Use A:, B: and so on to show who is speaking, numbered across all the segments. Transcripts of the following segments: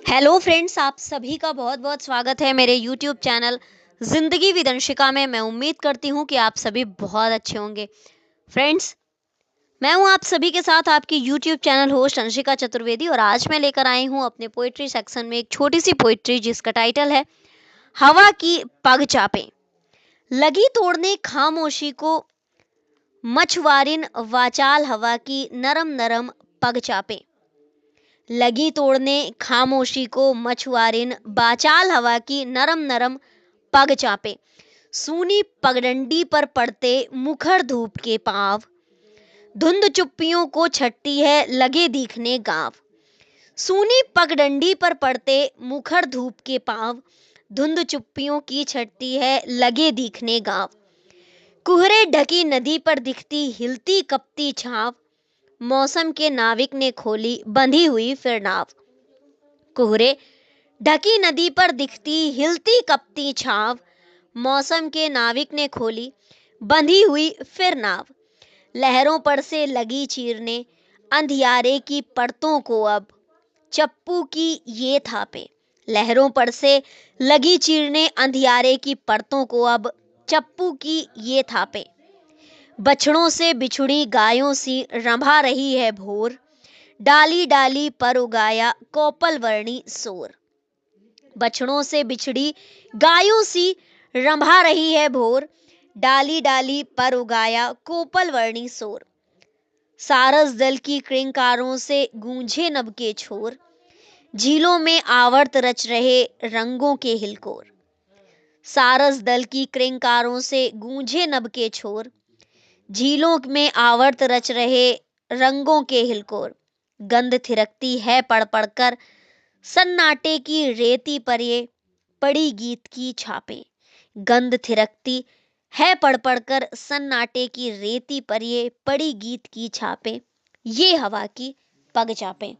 A: Hello friends, आप सभी का बहुत बहुत स्वागत है मेरे यूट्यूब चैनल जिंदगी विद अंशिका में। मैं उम्मीद करती हूँ कि आप सभी बहुत अच्छे होंगे। फ्रेंड्स, मैं हूँ आप सभी के साथ आपकी YouTube channel host Anshika Chaturvedi, और आज मैं लेकर आई हूँ अपने पोइट्री सेक्शन में एक छोटी सी पोइट्री जिसका टाइटल है हवा की पग चापें। लगी तोड़ने खामोशी को मछुआरिन वाचाल हवा की नरम नरम पग चापें। लगी तोड़ने खामोशी को मछुआरिन बाचाल हवा की नरम नरम पग चापे। सूनी पगडंडी पर पड़ते मुखर धूप के पांव, धुंध चुप्पियों को छटती है लगे दिखने गांव। सूनी पगडंडी पर पड़ते मुखर धूप के पांव, धुंध चुप्पियों की छटती है लगे दिखने गांव। कुहरे ढकी नदी पर दिखती हिलती कपती छाव, मौसम के नाविक ने खोली बंधी हुई फिर नाव। कुहरे ढकी नदी पर दिखती हिलती कपती छाव, मौसम के नाविक ने खोली बंधी हुई फिर नाव। लहरों पर से लगी चीरने अंधियारे की परतों को अब चप्पू की ये थापे। लहरों पर से लगी चीरने अंधियारे की परतों को अब चप्पू की ये थापे। बछड़ों से बिछुड़ी गायों सी रंभा रही है भोर, डाली डाली पर उगाया कोपल वर्णी सोर। बछड़ों से बिछड़ी गायों सी रंभा रही है भोर, डाली डाली पर उगाया कोपल वर्णी सोर। सारस दल की क्रिंकारों से गूंजे नभ के छोर, झीलों में आवर्त रच रहे रंगों के हिलकोर। सारस दल की क्रिंकारों से गूंजे नभ के छोर, झीलों में आवर्त रच रहे रंगों के हिलकोर। गंध थिरकती है पढ़ पढ़ कर सन्नाटे की रेती पर ये पड़ी गीत की छापें। गंध थिरकती है पढ़ पढ़ कर सन्नाटे की रेती पर ये पड़ी गीत की छापें, ये हवा की पग चापें।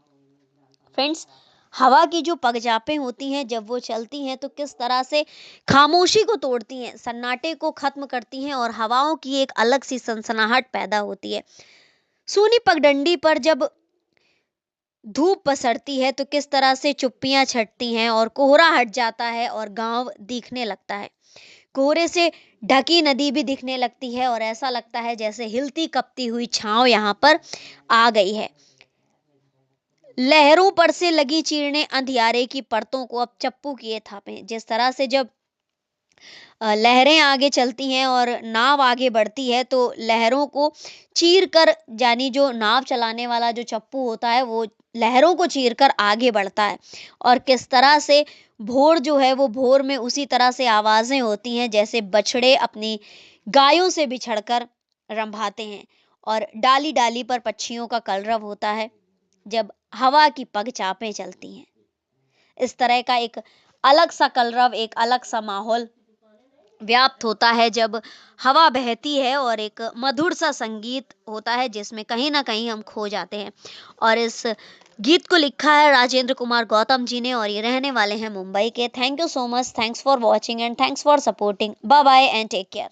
A: फ्रेंड्स, हवा की जो पगचापें होती हैं जब वो चलती हैं तो किस तरह से खामोशी को तोड़ती हैं, सन्नाटे को खत्म करती हैं और हवाओं की एक अलग सी सनसनाहट पैदा होती है। सूनी पगडंडी पर जब धूप पसरती है तो किस तरह से चुप्पियां छटती हैं और कोहरा हट जाता है और गांव दिखने लगता है। कोहरे से ढकी नदी भी दिखने लगती है और ऐसा लगता है जैसे हिलती कपती हुई छांव यहाँ पर आ गई है। लहरों पर से लगी चीरने अंधियारे की परतों को अब चप्पू किए थापे। जिस तरह से जब लहरें आगे चलती हैं और नाव आगे बढ़ती है तो लहरों को चीर कर, यानी जो नाव चलाने वाला जो चप्पू होता है वो लहरों को चीर कर आगे बढ़ता है। और किस तरह से भोर जो है वो भोर में उसी तरह से आवाजें होती हैं जैसे बछड़े अपनी गायों से बिछड़कर रंभाते हैं और डाली डाली पर पक्षियों का कलरव होता है जब हवा की पगचापें चलती हैं। इस तरह का एक अलग सा कलरव, एक अलग सा माहौल व्याप्त होता है जब हवा बहती है और एक मधुर सा संगीत होता है जिसमें कहीं ना कहीं हम खो जाते हैं। और इस गीत को लिखा है राजेंद्र कुमार गौतम जी ने और ये रहने वाले हैं मुंबई के। Thank you so much, thanks for watching and thanks for supporting. Bye bye and take care.